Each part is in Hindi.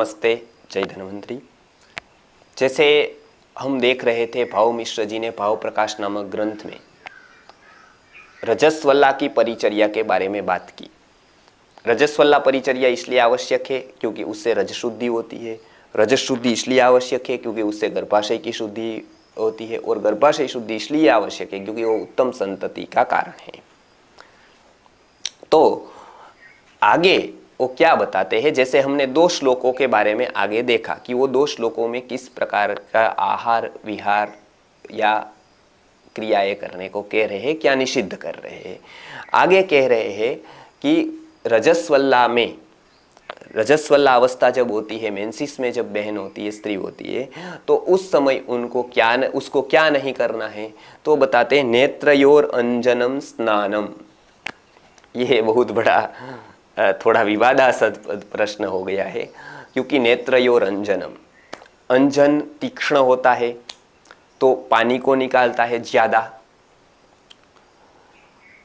नमस्ते, जय धन्वंतरी। जैसे हम देख रहे थे, भाव मिश्र जी ने भाव प्रकाश नामक ग्रंथ में रजस्वला की परिचर्या के बारे में बात की। रजस्वला परिचर्या इसलिए आवश्यक है क्योंकि उससे रज शुद्धि होती है। रजस शुद्धि इसलिए आवश्यक है क्योंकि उससे गर्भाशय की शुद्धि होती है, और गर्भाशय शुद्धि इसलिए आवश्यक है क्योंकि वो उत्तम संतति का कारण है। तो आगे वो क्या बताते हैं, जैसे हमने 2 श्लोकों के बारे में आगे देखा कि वो 2 श्लोकों में किस प्रकार का आहार विहार या क्रियाएं करने को कह रहे हैं, क्या निषिद्ध कर रहे हैं। आगे कह रहे हैं कि रजस्वला में, रजस्वला अवस्था जब होती है, मेंसिस में जब बहन होती है, स्त्री होती है, तो उस समय उसको क्या नहीं करना है। तो बताते हैं नेत्रयोर अंजनम स्नानम। यह बहुत बड़ा थोड़ा विवादास्पद प्रश्न हो गया है, क्योंकि नेत्रयोर अंजनम, अंजन तीक्ष्ण होता है तो पानी को निकालता है ज्यादा,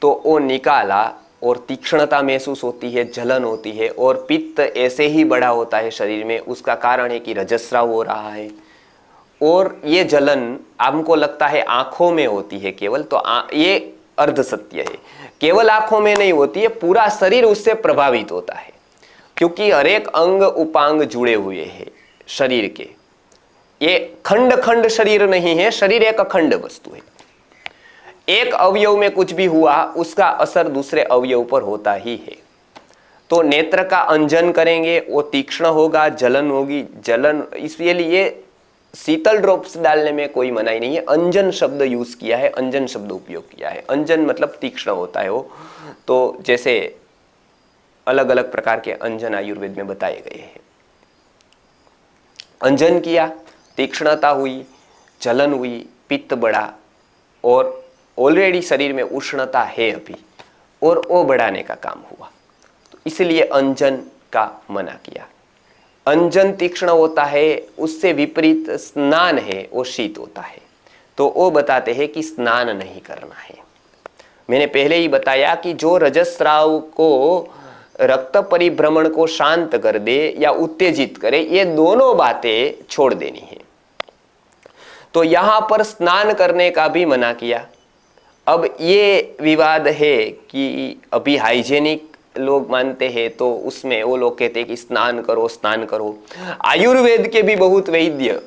तो वो निकाला और तीक्ष्णता महसूस होती है, जलन होती है, और पित्त ऐसे ही बड़ा होता है शरीर में। उसका कारण है कि रजस्राव हो रहा है, और ये जलन हमको लगता है आंखों में होती है केवल, तो ये अर्ध सत्य है। केवल आंखों में नहीं होती है, पूरा शरीर उससे प्रभावित होता है, क्योंकि हर एक अंग उपांग जुड़े हुए हैं शरीर के। ये खंड खंड शरीर नहीं है, शरीर एक अखंड वस्तु है। एक अवयव में कुछ भी हुआ, उसका असर दूसरे अवयव पर होता ही है। तो नेत्र का अंजन करेंगे, वो तीक्ष्ण होगा, जलन होगी। जलन इसलिए शीतल ड्रॉप्स डालने में कोई मनाही नहीं है। अंजन शब्द यूज किया है, अंजन शब्द उपयोग किया है। अंजन मतलब तीक्ष्ण होता है वो। तो जैसे अलग अलग प्रकार के अंजन आयुर्वेद में बताए गए हैं। अंजन किया, तीक्ष्णता हुई, जलन हुई, पित्त बढ़ा, और ऑलरेडी शरीर में उष्णता है अभी, और वो बढ़ाने का काम हुआ, तो इसलिए अंजन का मना किया। अंजन तीक्ष्ण होता है, उससे विपरीत स्नान है वो शीत होता है। तो वो बताते हैं कि स्नान नहीं करना है। मैंने पहले ही बताया कि जो रजस्राव को, रक्त परिभ्रमण को शांत कर दे या उत्तेजित करे, ये दोनों बातें छोड़ देनी है। तो यहां पर स्नान करने का भी मना किया। अब ये विवाद है कि अभी हाइजेनिक लोग मानते हैं, तो उसमें वो लोग कहते हैं कि स्नान करो, स्नान करो। आयुर्वेद के भी बहुत वैद्य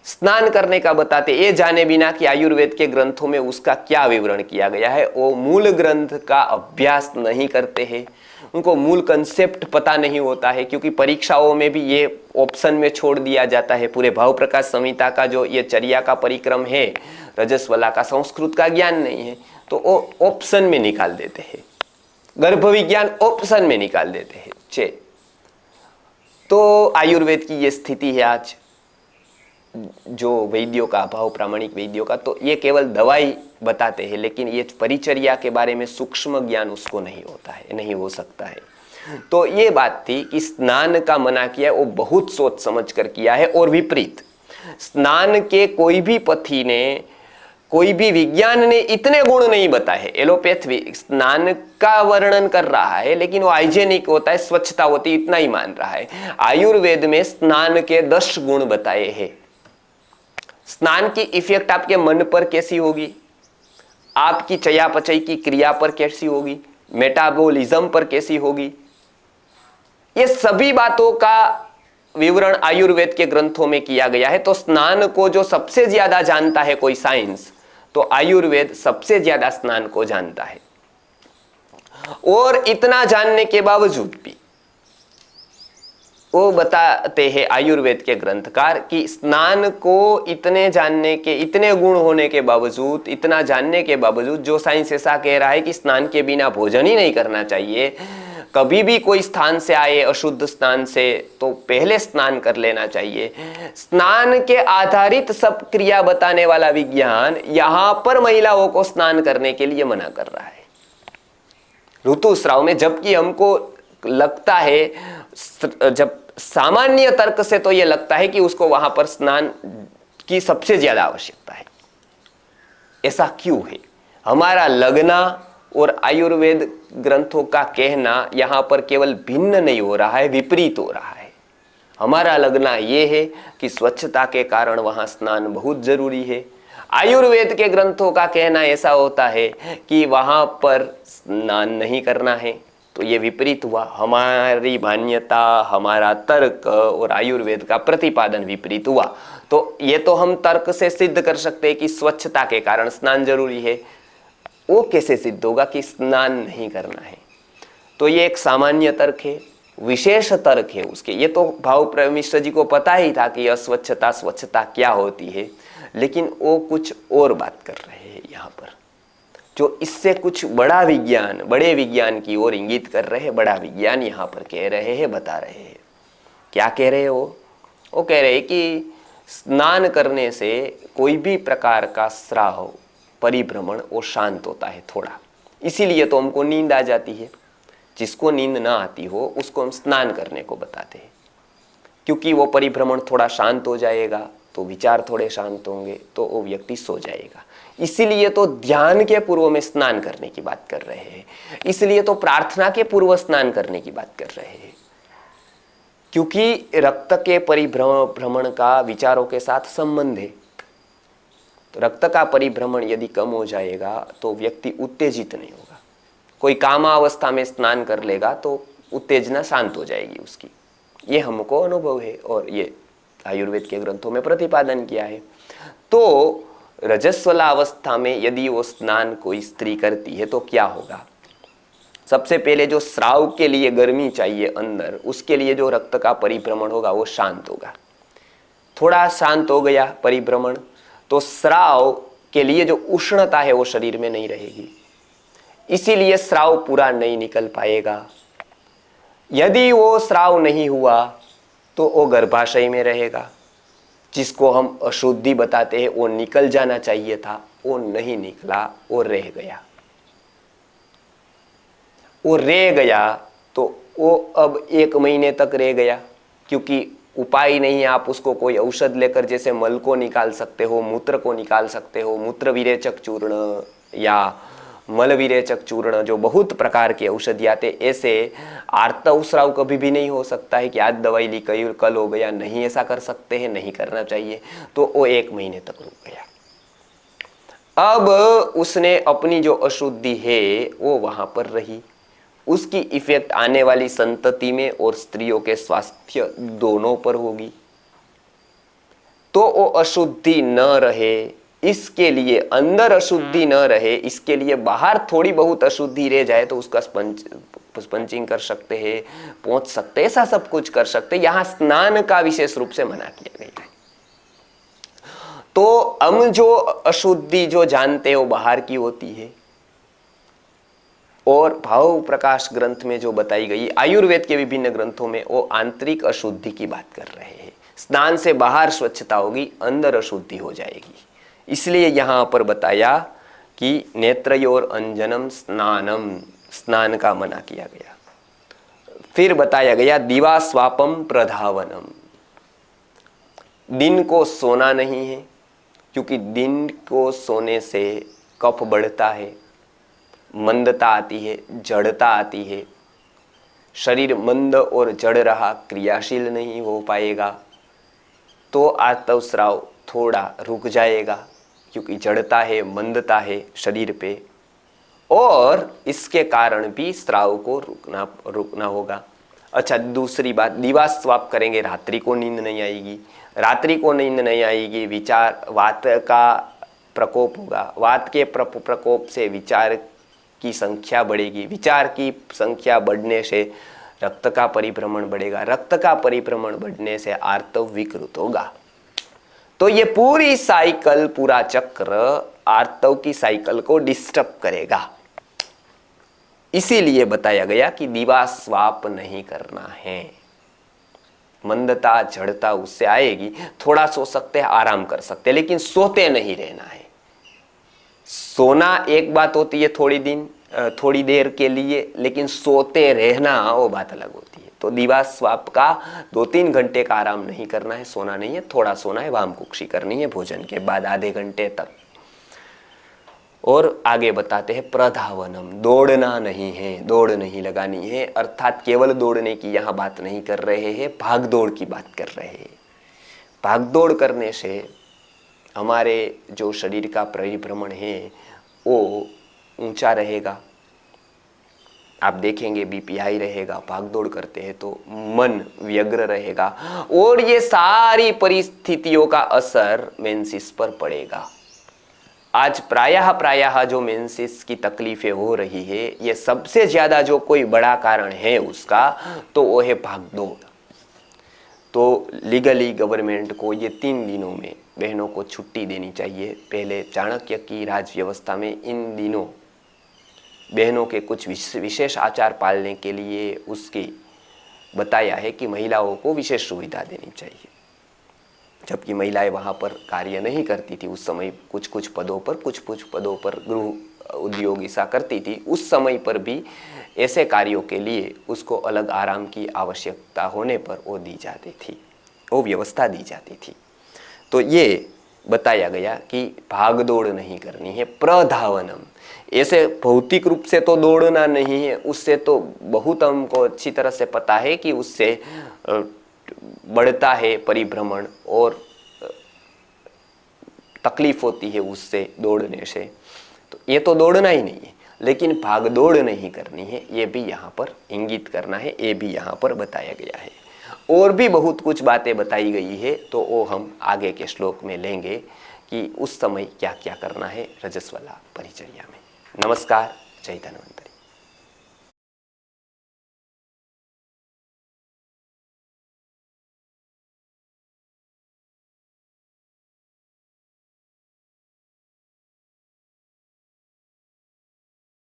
स्नान करने का बताते, ये जाने बिना कि आयुर्वेद के ग्रंथों में उसका क्या विवरण किया गया है। वो मूल ग्रंथ का अभ्यास नहीं करते हैं, उनको मूल कंसेप्ट पता नहीं होता है, क्योंकि परीक्षाओं में भी ये ऑप्शन में छोड़ दिया जाता है। पूरे भाव प्रकाश संहिता का जो ये चर्या का परिक्रम है, रजस्वला का संस्कृत का ज्ञान नहीं है, तो वो ऑप्शन में निकाल देते हैं। गर्भ विज्ञान ऑप्शन में निकाल देते हैं। तो आयुर्वेद की ये स्थिति है आज, जो वैद्यों का अभाव, प्रामाणिक वैद्यों का। तो ये केवल दवाई बताते हैं, लेकिन ये परिचर्या के बारे में सूक्ष्म ज्ञान उसको नहीं होता है, नहीं हो सकता है। तो ये बात थी कि स्नान का मना किया, वो बहुत सोच समझ कर किया है, और विपरीत स्नान के कोई भी पथी ने, कोई भी विज्ञान ने इतने गुण नहीं बताए हैं। एलोपैथ भी स्नान का वर्णन कर रहा है, लेकिन वो हाइजेनिक होता है, स्वच्छता होती है, इतना ही मान रहा है। आयुर्वेद में स्नान के 10 गुण बताए हैं। स्नान की इफेक्ट आपके मन पर कैसी होगी, आपकी चयापचय की क्रिया पर कैसी होगी, मेटाबॉलिज्म पर कैसी होगी, ये सभी बातों का विवरण आयुर्वेद के ग्रंथों में किया गया है। तो स्नान को जो सबसे ज्यादा जानता है कोई साइंस, तो आयुर्वेद सबसे ज्यादा स्नान को जानता है। और इतना जानने के बावजूद भी वो बताते हैं आयुर्वेद के ग्रंथकार कि स्नान को इतने जानने के, इतने गुण होने के बावजूद, इतना जानने के बावजूद, जो साइंस ऐसा कह रहा है कि स्नान के बिना भोजन ही नहीं करना चाहिए, कभी भी कोई स्थान से आए अशुद्ध स्थान से, तो पहले स्नान कर लेना चाहिए। स्नान के आधारित सब क्रिया बताने वाला विज्ञान यहां पर महिलाओं को स्नान करने के लिए मना कर रहा है ऋतुस्राव में। जबकि हमको लगता है, जब सामान्य तर्क से तो यह लगता है कि उसको वहां पर स्नान की सबसे ज्यादा आवश्यकता है। ऐसा क्यों है? हमारा लगना और आयुर्वेद ग्रंथों का कहना यहाँ पर केवल भिन्न नहीं हो रहा है, विपरीत हो रहा है। हमारा लगना ये है कि स्वच्छता के कारण वहां स्नान बहुत जरूरी है। आयुर्वेद के ग्रंथों का कहना ऐसा होता है कि वहां पर स्नान नहीं करना है। तो ये विपरीत हुआ, हमारी मान्यता, हमारा तर्क और आयुर्वेद का प्रतिपादन विपरीत हुआ। तो ये तो हम तर्क से सिद्ध कर सकते हैं कि स्वच्छता के कारण स्नान जरूरी है। वो कैसे सिद्ध होगा कि स्नान नहीं करना है? तो ये एक सामान्य तर्क है, विशेष तर्क है उसके। ये तो भाव मिश्र जी को पता ही था कि अस्वच्छता स्वच्छता क्या होती है, लेकिन वो कुछ और बात कर रहे हैं यहाँ पर, जो इससे कुछ बड़ा विज्ञान, बड़े विज्ञान की ओर इंगित कर रहे हैं। बड़ा विज्ञान यहाँ पर कह रहे हैं, बता रहे हैं। क्या कह रहे हैं वो कह रहे हैं कि स्नान करने से कोई भी प्रकार का स्राव, परिभ्रमण वो शांत होता है थोड़ा। इसीलिए तो हमको नींद आ जाती है। जिसको नींद ना आती हो उसको हम स्नान करने को बताते हैं, क्योंकि वो परिभ्रमण थोड़ा शांत हो जाएगा, तो विचार थोड़े शांत होंगे, तो वो व्यक्ति सो जाएगा। इसीलिए तो ध्यान के पूर्व में स्नान करने की बात कर रहे हैं, इसलिए तो प्रार्थना के पूर्व स्नान करने की बात कर रहे हैं, क्योंकि रक्त के परिभ्रमण का विचारों के साथ संबंध है। तो रक्त का परिभ्रमण यदि कम हो जाएगा तो व्यक्ति उत्तेजित नहीं होगा। कोई कामावस्था में स्नान कर लेगा तो उत्तेजना शांत हो जाएगी उसकी। ये हमको अनुभव है और ये आयुर्वेद के ग्रंथों में प्रतिपादन किया है। तो रजस्वला अवस्था में यदि वो स्नान कोई स्त्री करती है तो क्या होगा? सबसे पहले जो स्राव के लिए गर्मी चाहिए अंदर, उसके लिए जो रक्त का परिभ्रमण होगा वो शांत होगा। थोड़ा शांत हो गया परिभ्रमण, तो स्राव के लिए जो उष्णता है वो शरीर में नहीं रहेगी, इसीलिए स्राव पूरा नहीं निकल पाएगा। यदि वो स्राव नहीं हुआ तो वो गर्भाशय में रहेगा, जिसको हम अशुद्धि बताते हैं। वो निकल जाना चाहिए था, वो नहीं निकला, वो रह गया। वो रह गया तो वो अब 1 महीने तक रह गया, क्योंकि उपाय नहीं है। आप उसको कोई औषध लेकर, जैसे मल को निकाल सकते हो, मूत्र को निकाल सकते हो, मूत्र विरेचक चूर्ण या मल विरेचक चूर्ण, जो बहुत प्रकार के औषधि आते, ऐसे आर्तव स्राव कभी भी नहीं हो सकता है कि आज दवाई ली कल हो गया। नहीं ऐसा कर सकते हैं, नहीं करना चाहिए। तो वो 1 महीने तक रुक गया। अब उसने अपनी जो अशुद्धि है वो वहां पर रही, उसकी इफेक्ट आने वाली संतति में और स्त्रियों के स्वास्थ्य दोनों पर होगी। तो वो अशुद्धि न रहे, इसके लिए अंदर अशुद्धि न रहे, इसके लिए बाहर थोड़ी बहुत अशुद्धि रह जाए तो उसका स्पंचिंग कर सकते हैं, पहुंच सकते हैं, ऐसा सब कुछ कर सकते हैं। यहां स्नान का विशेष रूप से मना किया गया है। तो हम जो अशुद्धि जो जानते हो बाहर की होती है, और भाव प्रकाश ग्रंथ में जो बताई गई, आयुर्वेद के विभिन्न ग्रंथों में वो आंतरिक अशुद्धि की बात कर रहे हैं। स्नान से बाहर स्वच्छता होगी, अंदर अशुद्धि हो जाएगी। इसलिए यहां पर बताया कि नेत्रयोर अंजनम स्नानम, स्नान का मना किया गया। फिर बताया गया दिवा स्वापम प्रधावनम, दिन को सोना नहीं है, क्योंकि दिन को सोने से कफ बढ़ता है, मंदता आती है, जड़ता आती है, शरीर मंद और जड़ रहा, क्रियाशील नहीं हो पाएगा, तो आर्तव स्राव थोड़ा रुक जाएगा, क्योंकि जड़ता है, मंदता है शरीर पे, और इसके कारण भी स्राव को रुकना होगा। अच्छा, दूसरी बात, दिवा स्वाप करेंगे, रात्रि को नींद नहीं आएगी। रात्रि को नींद नहीं आएगी, विचार, वात का प्रकोप होगा। वात के प्रकोप से विचार की संख्या बढ़ेगी, विचार की संख्या बढ़ने से रक्त का परिभ्रमण बढ़ेगा, रक्त का परिभ्रमण बढ़ने से आर्तव विकृत होगा। तो ये पूरी साइकिल, पूरा चक्र आर्तव की साइकिल को डिस्टर्ब करेगा। इसीलिए बताया गया कि दिवा स्वाप नहीं करना है। मंदता, जड़ता उससे आएगी, थोड़ा सो सकते हैं, आराम कर सकते हैं, लेकिन सोते नहीं रहना है। सोना एक बात होती है थोड़ी देर के लिए, लेकिन सोते रहना वो बात अलग होती है। तो दिवा स्वाप का 2-3 घंटे का आराम नहीं करना है, सोना नहीं है, थोड़ा सोना है, वाम कुक्षी करनी है भोजन के बाद आधे घंटे तक। और आगे बताते हैं प्रधावनम, दौड़ना नहीं है, दौड़ नहीं लगानी है, अर्थात केवल दौड़ने की यहाँ बात नहीं कर रहे हैं, भाग दौड़ की बात कर रहे हैं। भाग दौड़ करने से हमारे जो शरीर का परिभ्रमण है वो ऊंचा रहेगा। आप देखेंगे बीपी हाई रहेगा, भाग दौड़ करते हैं तो मन व्यग्र रहेगा और ये सारी परिस्थितियों का असर मेंसिस पर पड़ेगा। आज प्रायः जो मेंसिस की तकलीफें हो रही है, ये सबसे ज्यादा जो कोई बड़ा कारण है उसका, तो वो है भागदौड़। तो लीगली गवर्नमेंट को ये 3 दिनों में बहनों को छुट्टी देनी चाहिए। पहले चाणक्य की राज व्यवस्था में इन दिनों बहनों के कुछ विशेष आचार पालने के लिए उसकी बताया है कि महिलाओं को विशेष सुविधा देनी चाहिए। जबकि महिलाएं वहाँ पर कार्य नहीं करती थी उस समय, कुछ पदों पर गृह उद्योग ऐसा करती थी, उस समय पर भी ऐसे कार्यों के लिए उसको अलग आराम की आवश्यकता होने पर वो दी जाती थी, वो व्यवस्था दी जाती थी। तो ये बताया गया कि भाग दौड़ नहीं करनी है, प्रधावनम। ऐसे भौतिक रूप से तो दौड़ना नहीं है, उससे तो बहुत हमको अच्छी तरह से पता है कि उससे बढ़ता है परिभ्रमण और तकलीफ होती है उससे दौड़ने से, तो ये तो दौड़ना ही नहीं है। लेकिन भाग दौड़ नहीं करनी है, ये भी यहाँ पर इंगित करना है, ये भी यहाँ पर बताया गया है। और भी बहुत कुछ बातें बताई गई है, तो वो हम आगे के श्लोक में लेंगे कि उस समय क्या क्या करना है रजस्वला परिचर्या में। नमस्कार, जय धन्वंतरि।